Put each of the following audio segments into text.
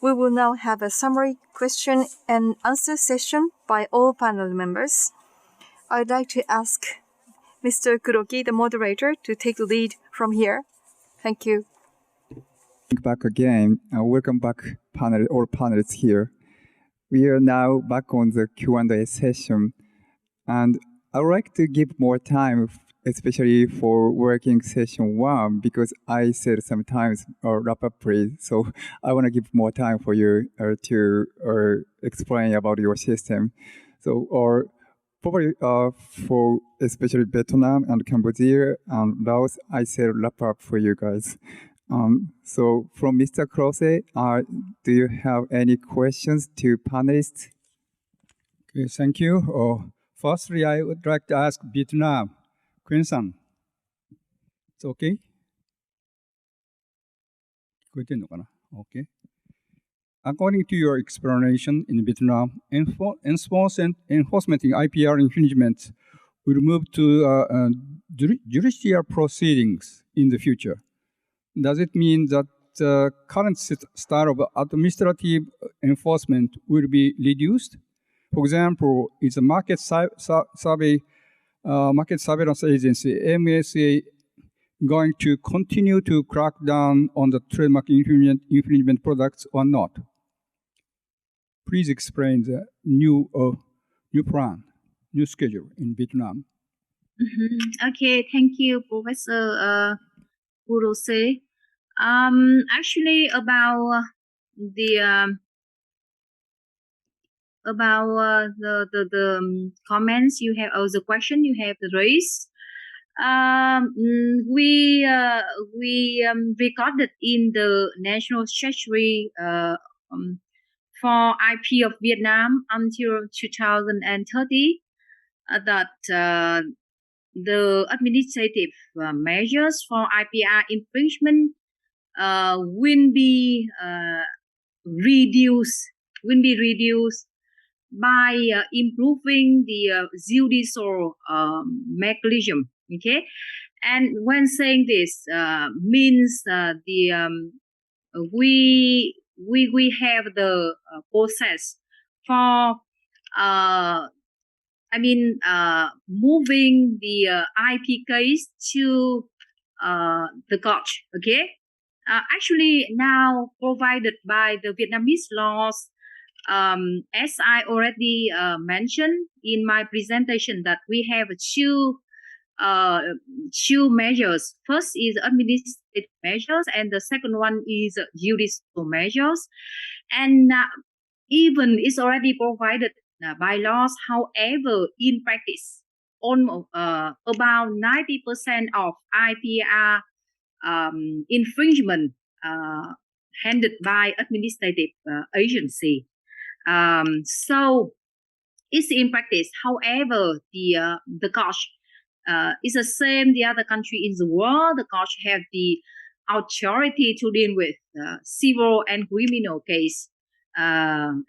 We will now have a summary question and answer session by all panel members. I'd like to ask Mr. Kuroki, the moderator, to take the lead from here. Thank you. Back again. Welcome back, all panelists here. We are now back on the Q&A session, and I would like to give more time, especially for working session 1, because I said sometimes wrap up, please. So I want to give more time for you to explain about your system. So, probably for especially Vietnam and Cambodia and Laos, I said wrap up for you guys. So from Mr. Croce, do you have any questions to panelists? Okay, thank you. Firstly, I would like to ask Vietnam, Quinn-san. It's okay? Okay. According to your explanation in Vietnam, enforcement in IPR infringement will move to judicial proceedings in the future. Does it mean that the current style of administrative enforcement will be reduced? For example, is the market surveillance agency, MSA, going to continue to crack down on the trademark infringement products or not? Please explain the new plan, new schedule in Vietnam. Okay, thank you, Professor Kurose. Actually, about the comments you have, or the question you have raised, we recorded in the National Treasury for IP of Vietnam until 2030 that the administrative measures for IPR infringement will be reduced by improving the judicial mechanism. Okay, and when saying this means we have the process for moving the IP case to the court. Okay, actually now provided by the Vietnamese laws, as I already mentioned in my presentation, that we have two measures. First is administrative measures, and the second one is judicial measures. And even it's already provided by laws. However, in practice, almost about 90% of IPR infringement handled by administrative agency. So it's in practice. However, the court is the same. The other country in the world, the court have the authority to deal with civil and criminal case.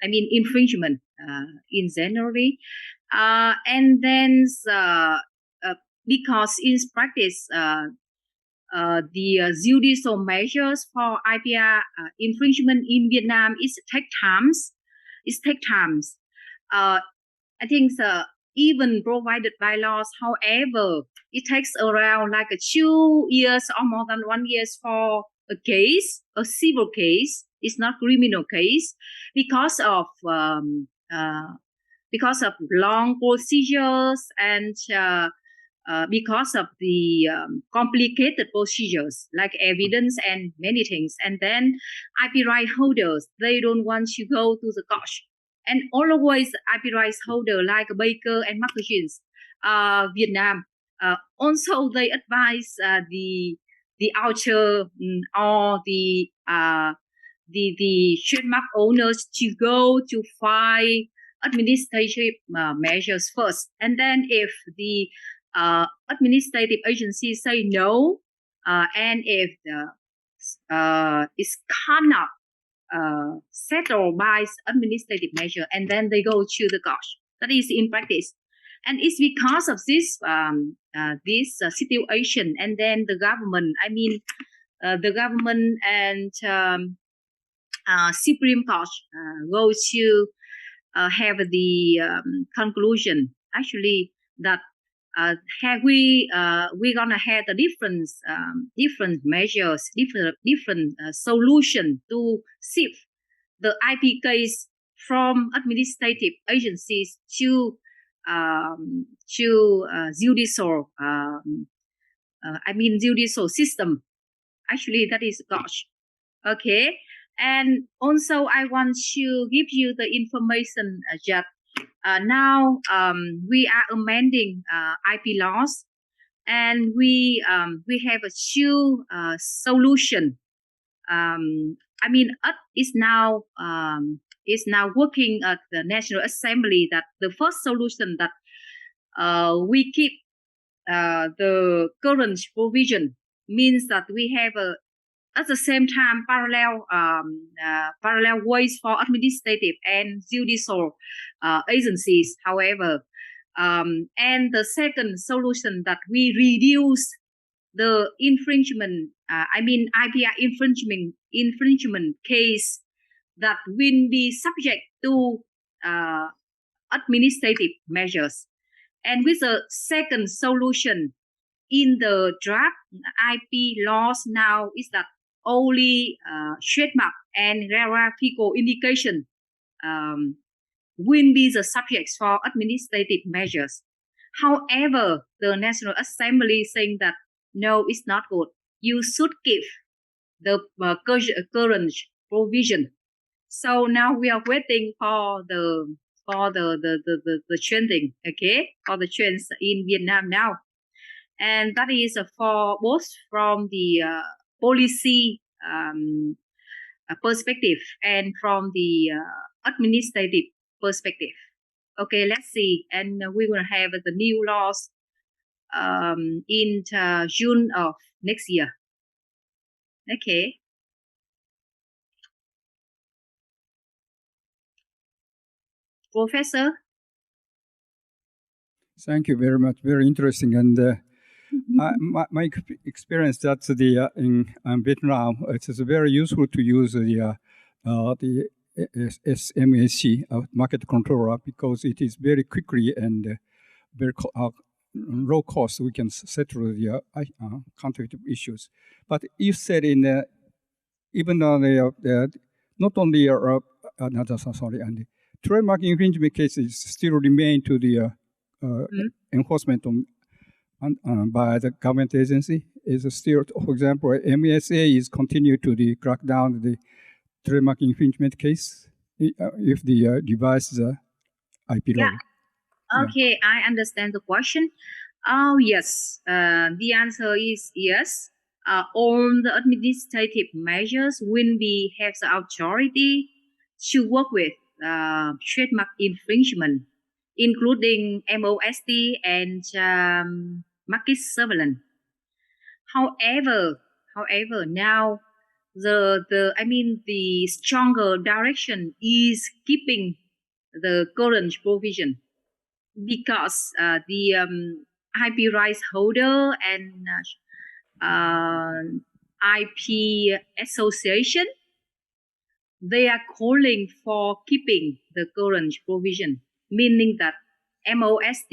Infringement in generally, and then because in practice the judicial measures for IPR infringement in Vietnam take times. I think even provided by laws. However, it takes around like 2 years or more than 1 year for a case, a civil case. It's not criminal case because of long procedures and because of the complicated procedures like evidence and many things. And then IP right holders, they don't want to go to the court. And always IP rights holder like Baker and McCutcheons, Vietnam, also they advise the author or the trademark owners to go to file administrative measures first, and then if the administrative agency say no, and if it cannot settled by administrative measure, and then they go to the court. That is in practice, and it's because of this situation, and then the government, the government and Supreme Court go to have the conclusion actually that have we're gonna have the different measures, different solution to shift the IP case from administrative agencies to judicial judicial system. Actually, that is gosh. Okay. And also, I want to give you the information that now we are amending IP laws, and we have a two solution. Us is now working at the National Assembly that the first solution that we keep the current provision means that we have at the same time parallel ways for administrative and judicial agencies. However, and the second solution that we reduce the infringement, IPR infringement case that will be subject to administrative measures. And with the second solution in the draft IP laws now is that only trademark and geographical indication will be the subjects for administrative measures. However, the National Assembly saying that no, it's not good. You should keep the current provision. So now we are waiting for the trending, okay, for the trends in Vietnam now, and that is for both from the policy perspective and from the administrative perspective. Okay, let's see, and we will have the new laws in June of next year. Okay. Professor? Thank you very much. Very interesting. And my experience that in Vietnam, it is very useful to use the SMAC, market controller, because it is very quickly and very low cost. We can settle the counterfeit issues. But you said in even not only and trademark infringement cases still remain to the enforcement by the government agency. Is still, for example, MSA is continue to crack down the trademark infringement case if the device is IP law. Yeah. Okay, I understand the question. Oh yes, the answer is yes. On the administrative measures, when we have the authority to work with trademark infringement, including MOST and market surveillance. However, now the stronger direction is keeping the current provision, because the IP rights holder and IP association, they are calling for keeping the current provision, meaning that MOST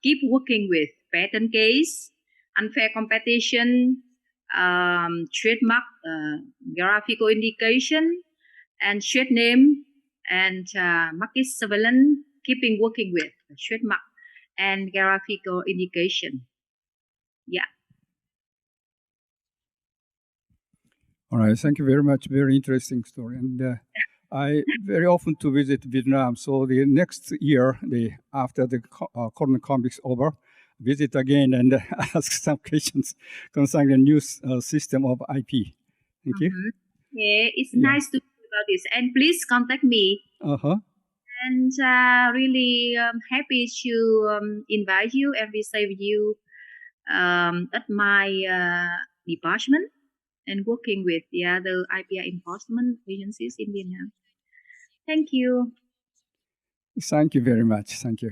keep working with patent case, unfair competition, trademark, graphical indication, and trade name, and market surveillance, keeping working with trademark and graphical indication. Yeah. All right, thank you very much. Very interesting story. And I very often to visit Vietnam. So the next year, after the Corona Comics over, visit again and ask some questions concerning the new system of IP. Thank you. Yeah, it's nice to hear about this. And please contact me. And really happy to invite you and receive you at my department and working with the other IPR enforcement agencies in Vietnam. Thank you. Thank you very much. Thank you.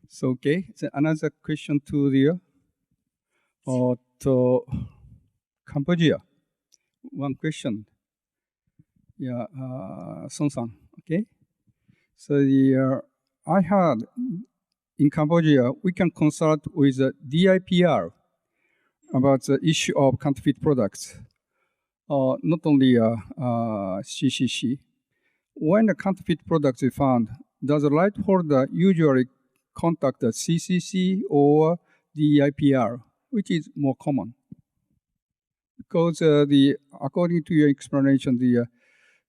So, okay, so another question to Cambodia. One question. Yeah, Son-san. Okay. So I heard in Cambodia we can consult with the DIPR about the issue of counterfeit products. Not only CCC. When a counterfeit product is found, does the right holder usually contact the CCC or the IPR, which is more common? Because according to your explanation, the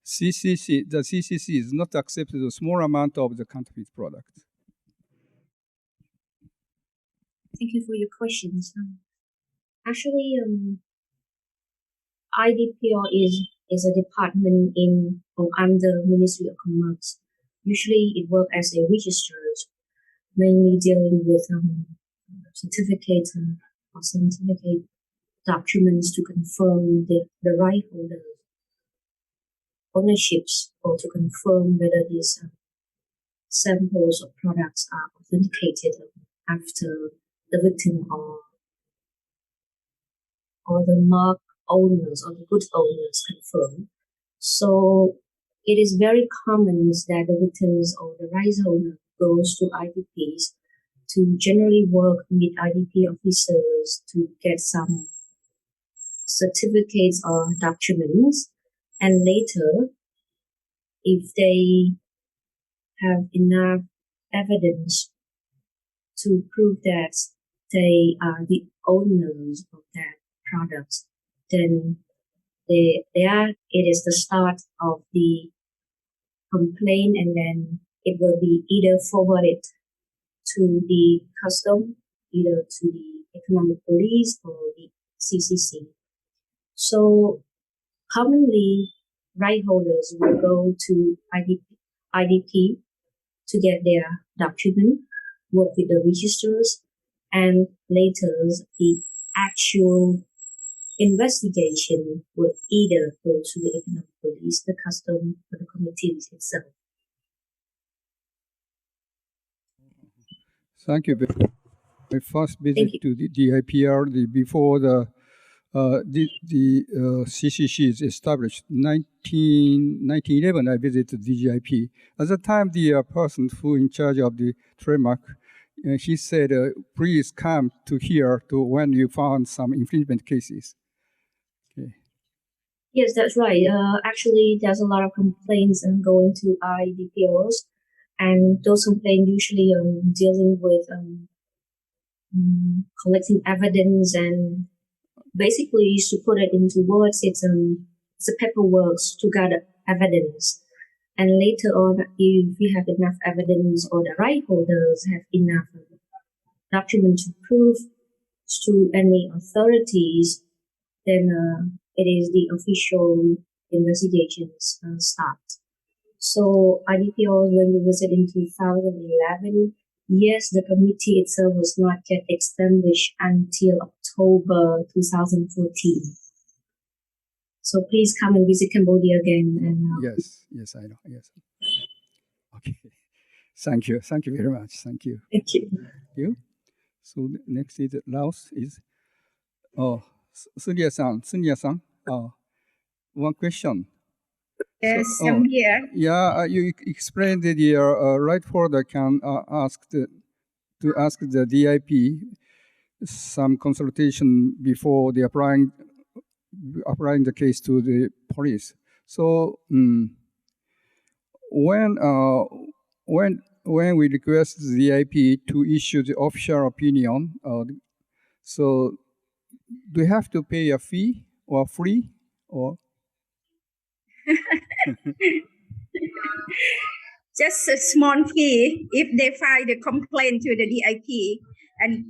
CCC is not accepted a small amount of the counterfeit product. Thank you for your questions. Actually, IDPR is a department in or under Ministry of Commerce. Usually, it works as a register, mainly dealing with certificates or certificate documents to confirm the right holder ownerships or to confirm whether these samples of products are authenticated after the victim or the mark owners or the goods owners confirm. So it is very common that the victims or the rights owner goes to IDPs to generally work with IDP officers to get some certificates or documents, and later, if they have enough evidence to prove that they are the owners of that product, then it is the start of the complaint, and then it will be either forwarded to the custom, either to the economic police or the CCC. So commonly, right holders will go to IDP to get their document, work with the registers, and later the actual investigation will either go to the economic police, the custom, or the committee itself. Thank you. My first visit to the DIPR before the CCC is established. 1911, I visited DGIP. At the time, the person who in charge of the trademark, he said, please come to here to when you found some infringement cases. Okay. Yes, that's right. Actually, there's a lot of complaints going to IDPOs, and those complaints usually dealing with collecting evidence, and basically to put it into words, it's a paperwork to gather evidence. And later on, if we have enough evidence or the right holders have enough document to prove to any authorities, then it is the official investigations start. So IDPO, when we visited in 2011, yes, the committee itself was not yet established until October 2014. So please come and visit Cambodia again. And yes, I know. Yes. Okay. Thank you. Thank you very much. Thank you. Thank you. Thank you. So next is Laos is Sunya-san. One question. Yes, I'm here. Yeah, you explained that your right holder can ask the DIP some consultation before the applying the case to the police. So when we request the DIP to issue the official opinion, so do you have to pay a fee or free or? Just a small fee if they file the complaint to the DIP, and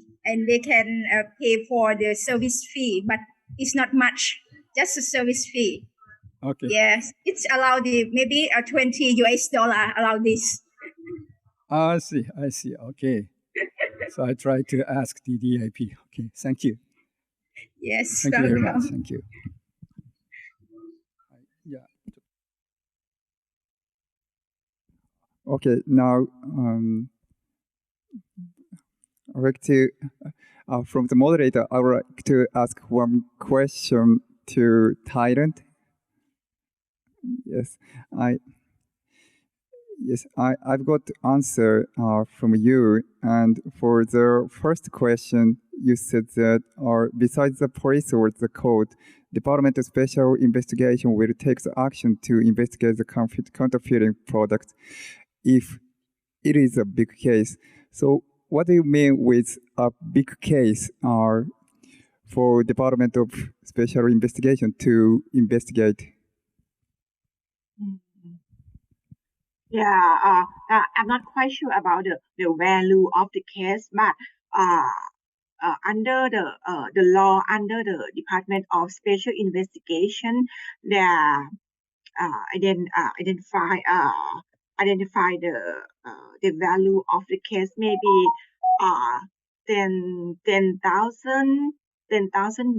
they can pay for the service fee, but it's not much, just a service fee. Okay. Yes, it's allowed maybe a $20 allow this. I see. Okay. So I try to ask the DIP. Okay, thank you. Yes, thank welcome. you very much. Thank you. Yeah. Okay, now I'd like to, from the moderator, I would like to ask one question to Thailand. Yes, I've got answer from you. And for the first question, you said that, besides the police or the court, Department of Special Investigation will take the action to investigate the counterfeiting product if it is a big case. So what do you mean with a big case for Department of Special Investigation to investigate? Yeah, I'm not quite sure about the value of the case, but under the law, under the Department of Special Investigation, there identify the value of the case, maybe uh 10,000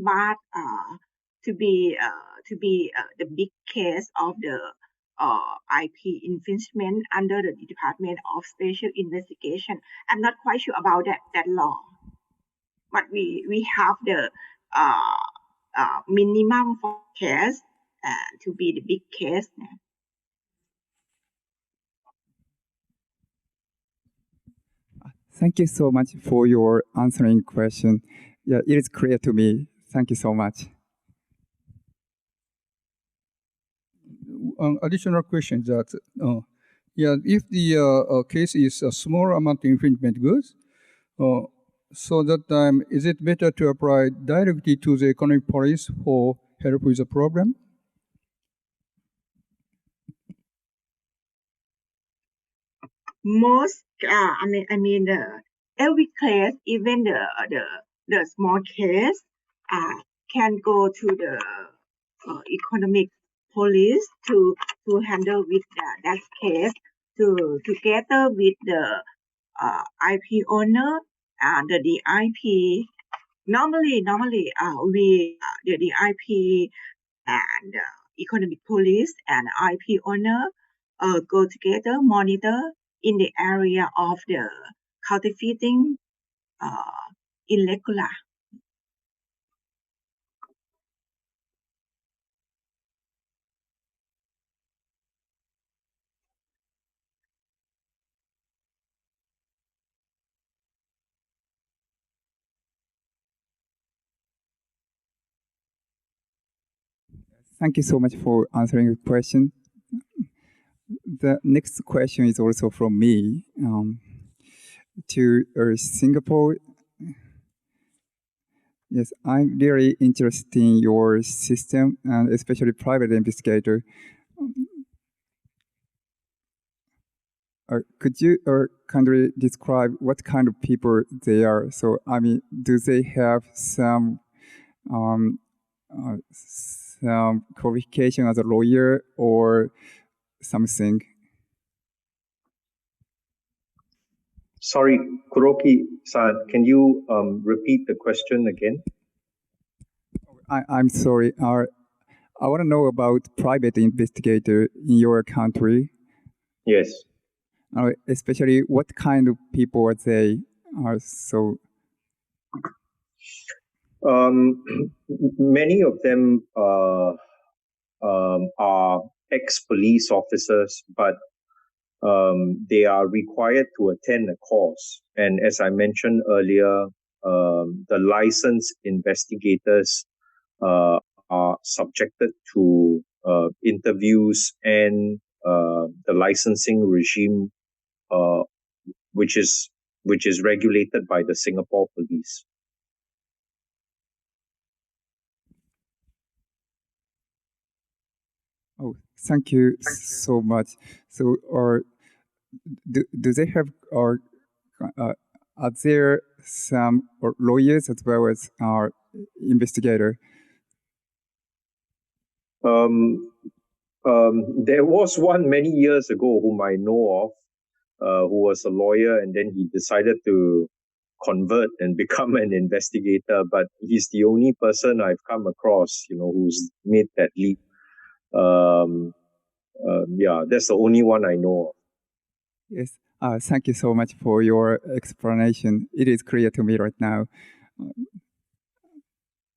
baht to be the big case of the IP infringement under the Department of Special Investigation. I'm not quite sure about that law, but we have the minimum for case to be the big case. Thank you so much for your answering question. Yeah, it is clear to me. Thank you so much. Additional question that, if the case is a small amount of infringement goods, so that time, is it better to apply directly to the economic police for help with the problem? Most, every case, even the small case, can go to the economic police to handle with that case together with the IP owner and the IP. Normally, the IP and economic police and IP owner go together, monitor in the area of the counterfeiting irregular. Thank you so much for answering the question. The next question is also from me to Singapore. Yes, I'm very interested in your system and especially private investigator. Could you kindly describe what kind of people they are? So, do they have some qualification as a lawyer or something? Sorry, Kuroki-san, can you repeat the question again? I'm sorry. I want to know about private investigator in your country. Yes. Especially what kind of people are they? Many of them are ex-police officers, but they are required to attend a course. And as I mentioned earlier, the licensed investigators are subjected to interviews and the licensing regime, which is regulated by the Singapore Police. Oh, thank you so much. So, do they have are there some lawyers as well as investigator? There was one many years ago whom I know of, who was a lawyer, and then he decided to convert and become an investigator. But he's the only person I've come across, who's made that leap. That's the only one I know of. Yes. Thank you so much for your explanation. It is clear to me right now.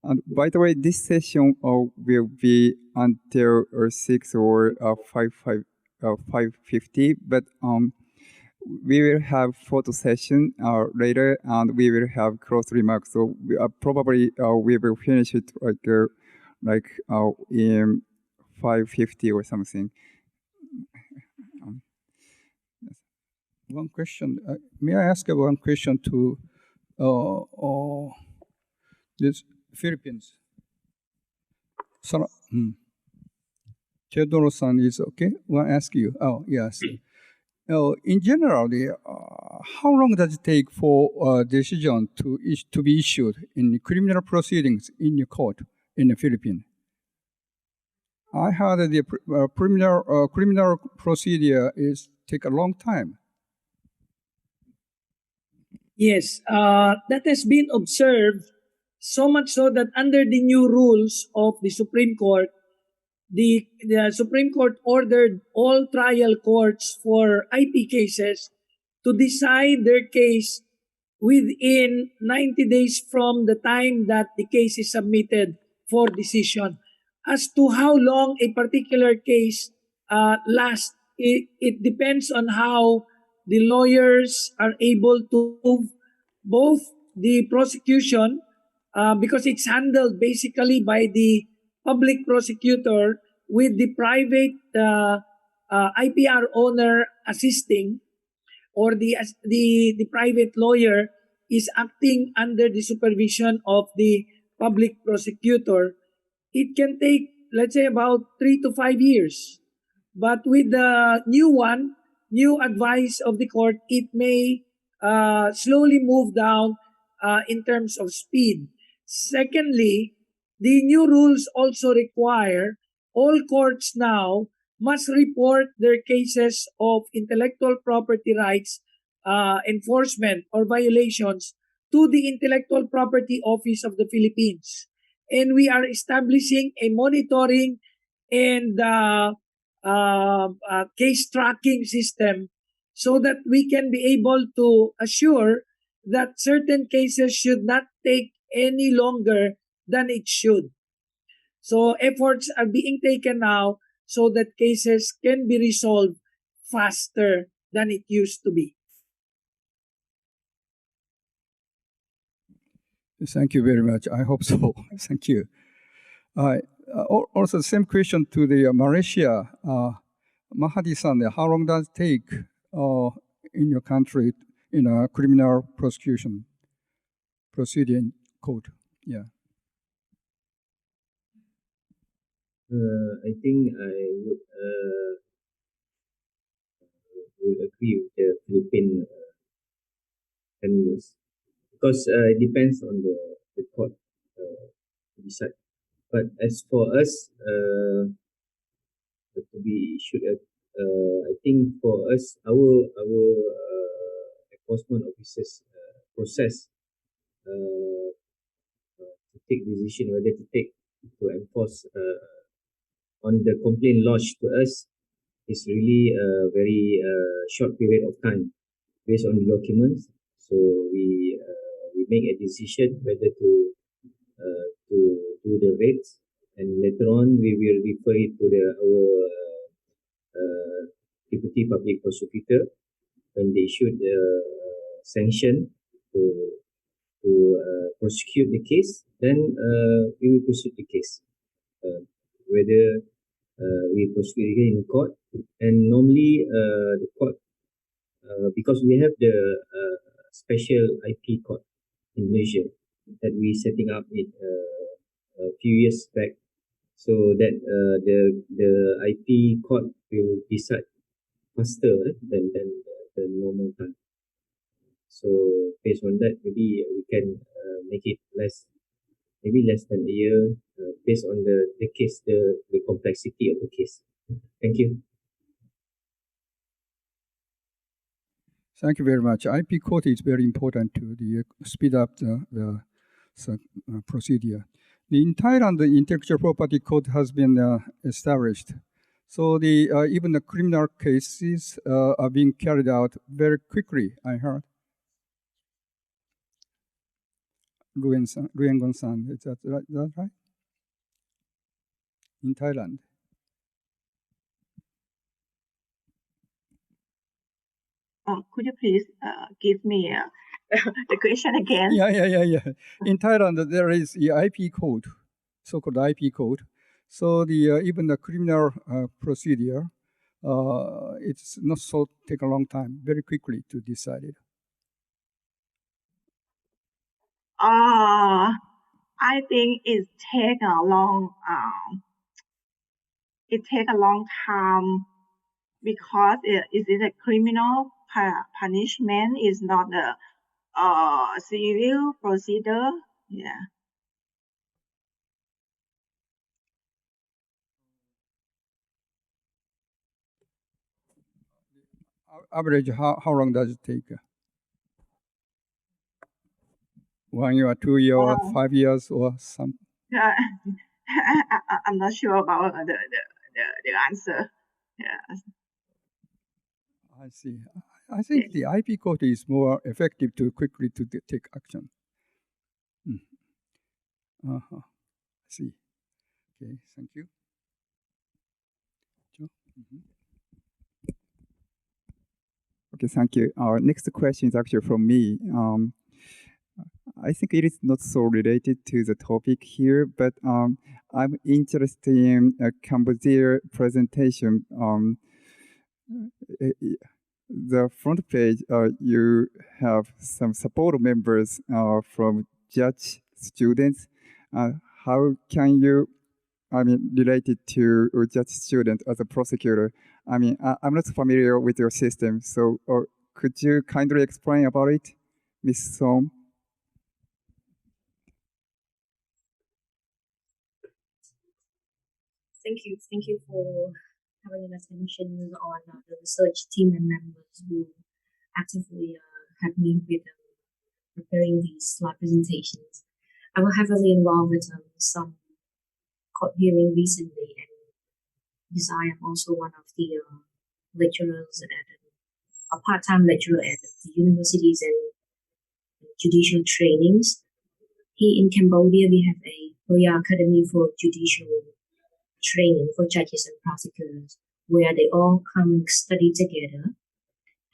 And by the way, this session will be until 6 or 5:50, but we will have photo session later, and we will have close remarks. So probably we will finish it in 5:50 or something. One question. May I ask one question to this Philippines? Teodoro-san is okay? I want to ask you. Oh, yes. In general, how long does it take for a decision to be issued in criminal proceedings in your court in the Philippines? I heard that the criminal procedure take a long time. Yes, that has been observed, so much so that under the new rules of the Supreme Court, the Supreme Court ordered all trial courts for IP cases to decide their case within 90 days from the time that the case is submitted for decision. As to how long a particular case lasts, it depends on how the lawyers are able to move both the prosecution, because it's handled basically by the public prosecutor with the private IPR owner assisting, or the private lawyer is acting under the supervision of the public prosecutor. It can take, let's say, about 3 to 5 years. But with the new advice of the court, it may slowly move down in terms of speed. Secondly, the new rules also require all courts now must report their cases of intellectual property rights enforcement or violations to the Intellectual Property Office of the Philippines. And we are establishing a monitoring and case tracking system so that we can be able to assure that certain cases should not take any longer than it should. So efforts are being taken now so that cases can be resolved faster than it used to be. Thank you very much. I hope so. Thank you. Also, same question to the Malaysia. Mahadi-san, how long does it take in your country in a criminal prosecution proceeding court? Yeah. I think I would agree with the Philippine families, because it depends on the court to decide. But as for us, to be issued, I think for us, our enforcement officers process to take decision whether to enforce on the complaint lodged to us is really a very short period of time based on the documents. So we make a decision whether to do the rates, and later on we will refer it to our deputy public prosecutor when they issue the sanction to prosecute the case. Then we will prosecute the case, whether we prosecute again in court. And normally the court, because we have the special IP court in Malaysia that we setting up it a few years back, so that the IP court will decide faster than the normal time. So based on that, maybe we can make it less than a year, based on the case, the complexity of the case. Thank you. Thank you very much. IP court is very important to speed up the procedure. In Thailand, the intellectual property court has been established. So even the criminal cases are being carried out very quickly, I heard. Ruengon-san. Is that right? In Thailand. Could you please give me the question again? Yeah. In Thailand, there is the IP code, so-called IP code. So even the criminal procedure, it's not so take a long time, very quickly to decide it. I think it take a long time because it is a criminal punishment. Is not a civil procedure. Yeah. Average, how long does it take? 1 year, 2 years, 5 years, or some? I'm not sure about the answer. Yeah. I see. I think the IP code is more effective to quickly to take action. I see. Okay, thank you. Joe? Okay, thank you. Our next question is actually from me. I think it is not so related to the topic here, but I'm interested in Cambodia presentation. The front page, you have some support members from judge students. How can you, relate it to a judge student as a prosecutor? I'm not familiar with your system, so could you kindly explain about it, Ms. Song? Thank you for having an attention on the research team and members who actively helped me with preparing these slide presentations. I was heavily involved with some court hearing recently, and because I am also one of the lecturers a part-time lecturer at the universities and judicial trainings. Here in Cambodia, we have a Royal Academy for Judicial Training for judges and prosecutors, where they all come and study together.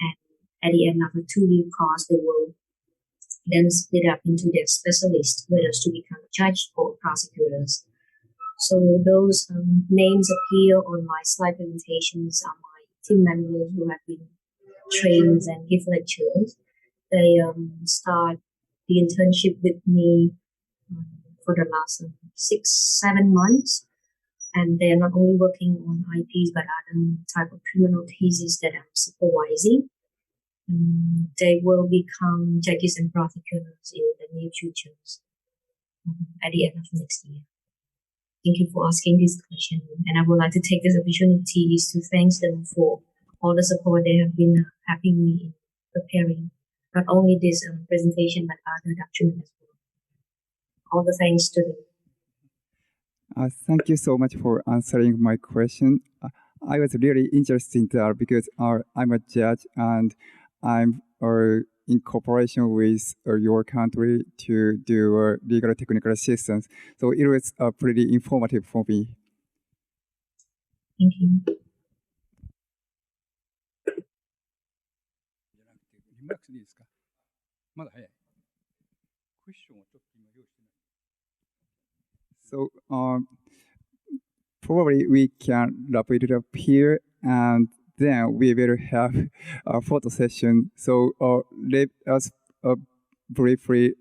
And at the end of a 2-year course, they will then split up into their specialists, whether to become judge or prosecutors. So those names appear on my slide presentations are my team members who have been trained and give lectures. They start the internship with me for the last 6-7 months. And they're not only working on IPs, but other type of criminal cases that I'm supervising. They will become judges and prosecutors in the near future, at the end of next year. Thank you for asking this question. And I would like to take this opportunity to thank them for all the support they have been helping me in preparing not only this presentation, but other documents as well. All the thanks to them. Thank you so much for answering my question. I was really interested in that because I'm a judge and I'm in cooperation with your country to do legal technical assistance. So it was pretty informative for me. Thank you. So probably we can wrap it up here, and then we will have a photo session. So let us briefly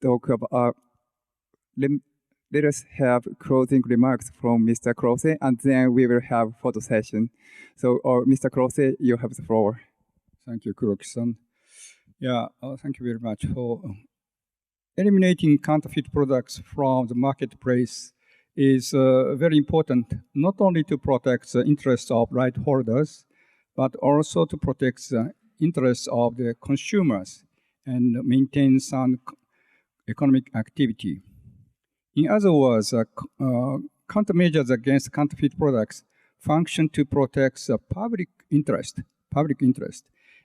talk about. Let us have closing remarks from Mr. Krause, and then we will have photo session. So, Mr. Krause, you have the floor. Thank you, Kuroki-san. Yeah, thank you very much for eliminating counterfeit products from the marketplace is very important, not only to protect the interests of right holders, but also to protect the interests of the consumers and maintain sound economic activity. In other words, countermeasures against counterfeit products function to protect the public interest,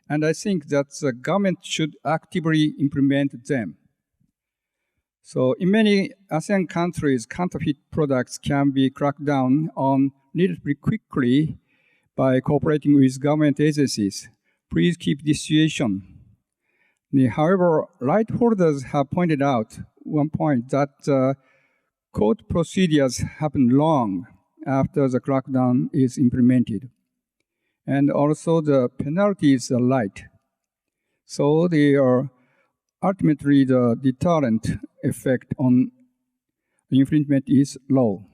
And I think that the government should actively implement them. So in many ASEAN countries, counterfeit products can be cracked down on relatively quickly by cooperating with government agencies. Please keep this situation. However, right holders have pointed out one point that court procedures happen long after the crackdown is implemented. And also the penalties are light. So they are ultimately the deterrent effect on infringement is low.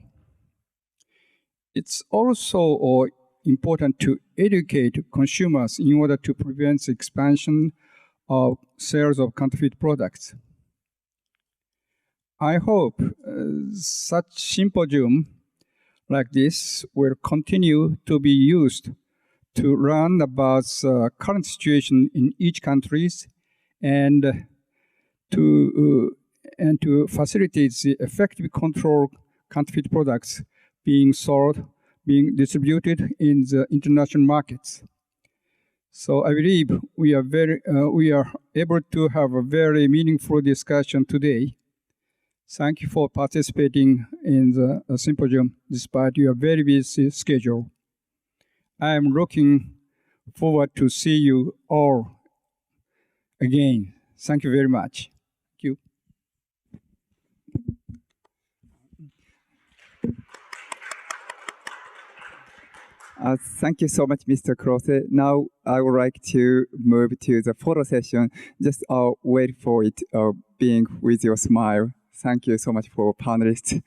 It's also important to educate consumers in order to prevent the expansion of sales of counterfeit products. I hope such symposium like this will continue to be used to learn about the current situation in each country and to facilitate the effective control counterfeit products being sold, being distributed in the international markets. So I believe we are able to have a very meaningful discussion today. Thank you for participating in the symposium despite your very busy schedule. I am looking forward to see you all again. Thank you very much. Thank you. Thank you so much, Mr. Kurose. Now I would like to move to the photo session. Just wait for it, being with your smile. Thank you so much for panelists.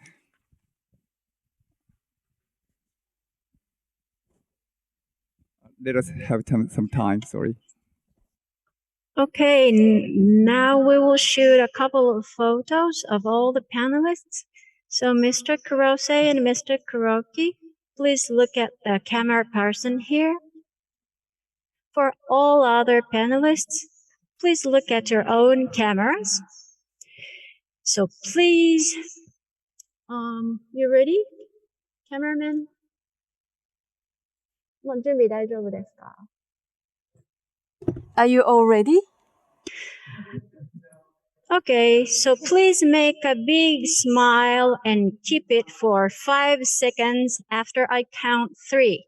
Let us have some time, sorry. Okay, now we will shoot a couple of photos of all the panelists. So Mr. Kurose and Mr. Kuroki, please look at the camera person here. For all other panelists, please look at your own cameras. So please, you ready? Cameraman? Are you all ready? Okay, so please make a big smile and keep it for 5 seconds after I count 3.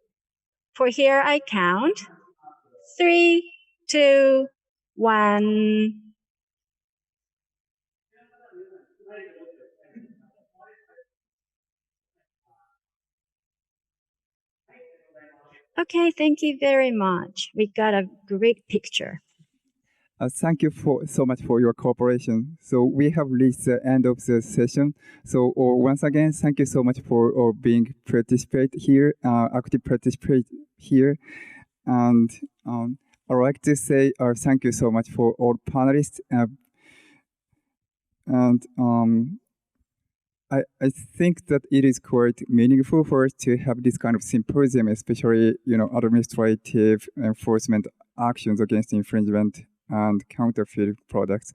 For here I count 3, 2, 1. Okay, thank you very much. We got a great picture. Thank you so much for your cooperation. So we have reached the end of the session. So once again, thank you so much for being active participate here. And I'd like to say thank you so much for all panelists. I think that it is quite meaningful for us to have this kind of symposium, especially administrative enforcement actions against infringement and counterfeit products,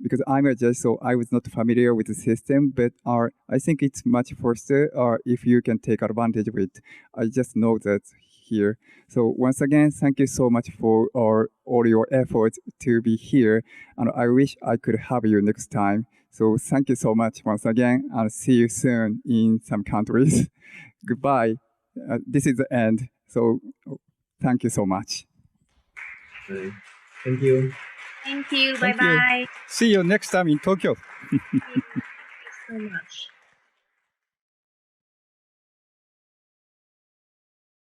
because I'm a judge, so I was not familiar with the system, but I think it's much faster if you can take advantage of it. I just know that here. So once again, thank you so much for all your efforts to be here, and I wish I could have you next time. So thank you so much once again, and see you soon in some countries. Goodbye. This is the end. So thank you so much. Thank you. Thank you. Thank Bye-bye. you. See you next time in Tokyo. Thank you so much.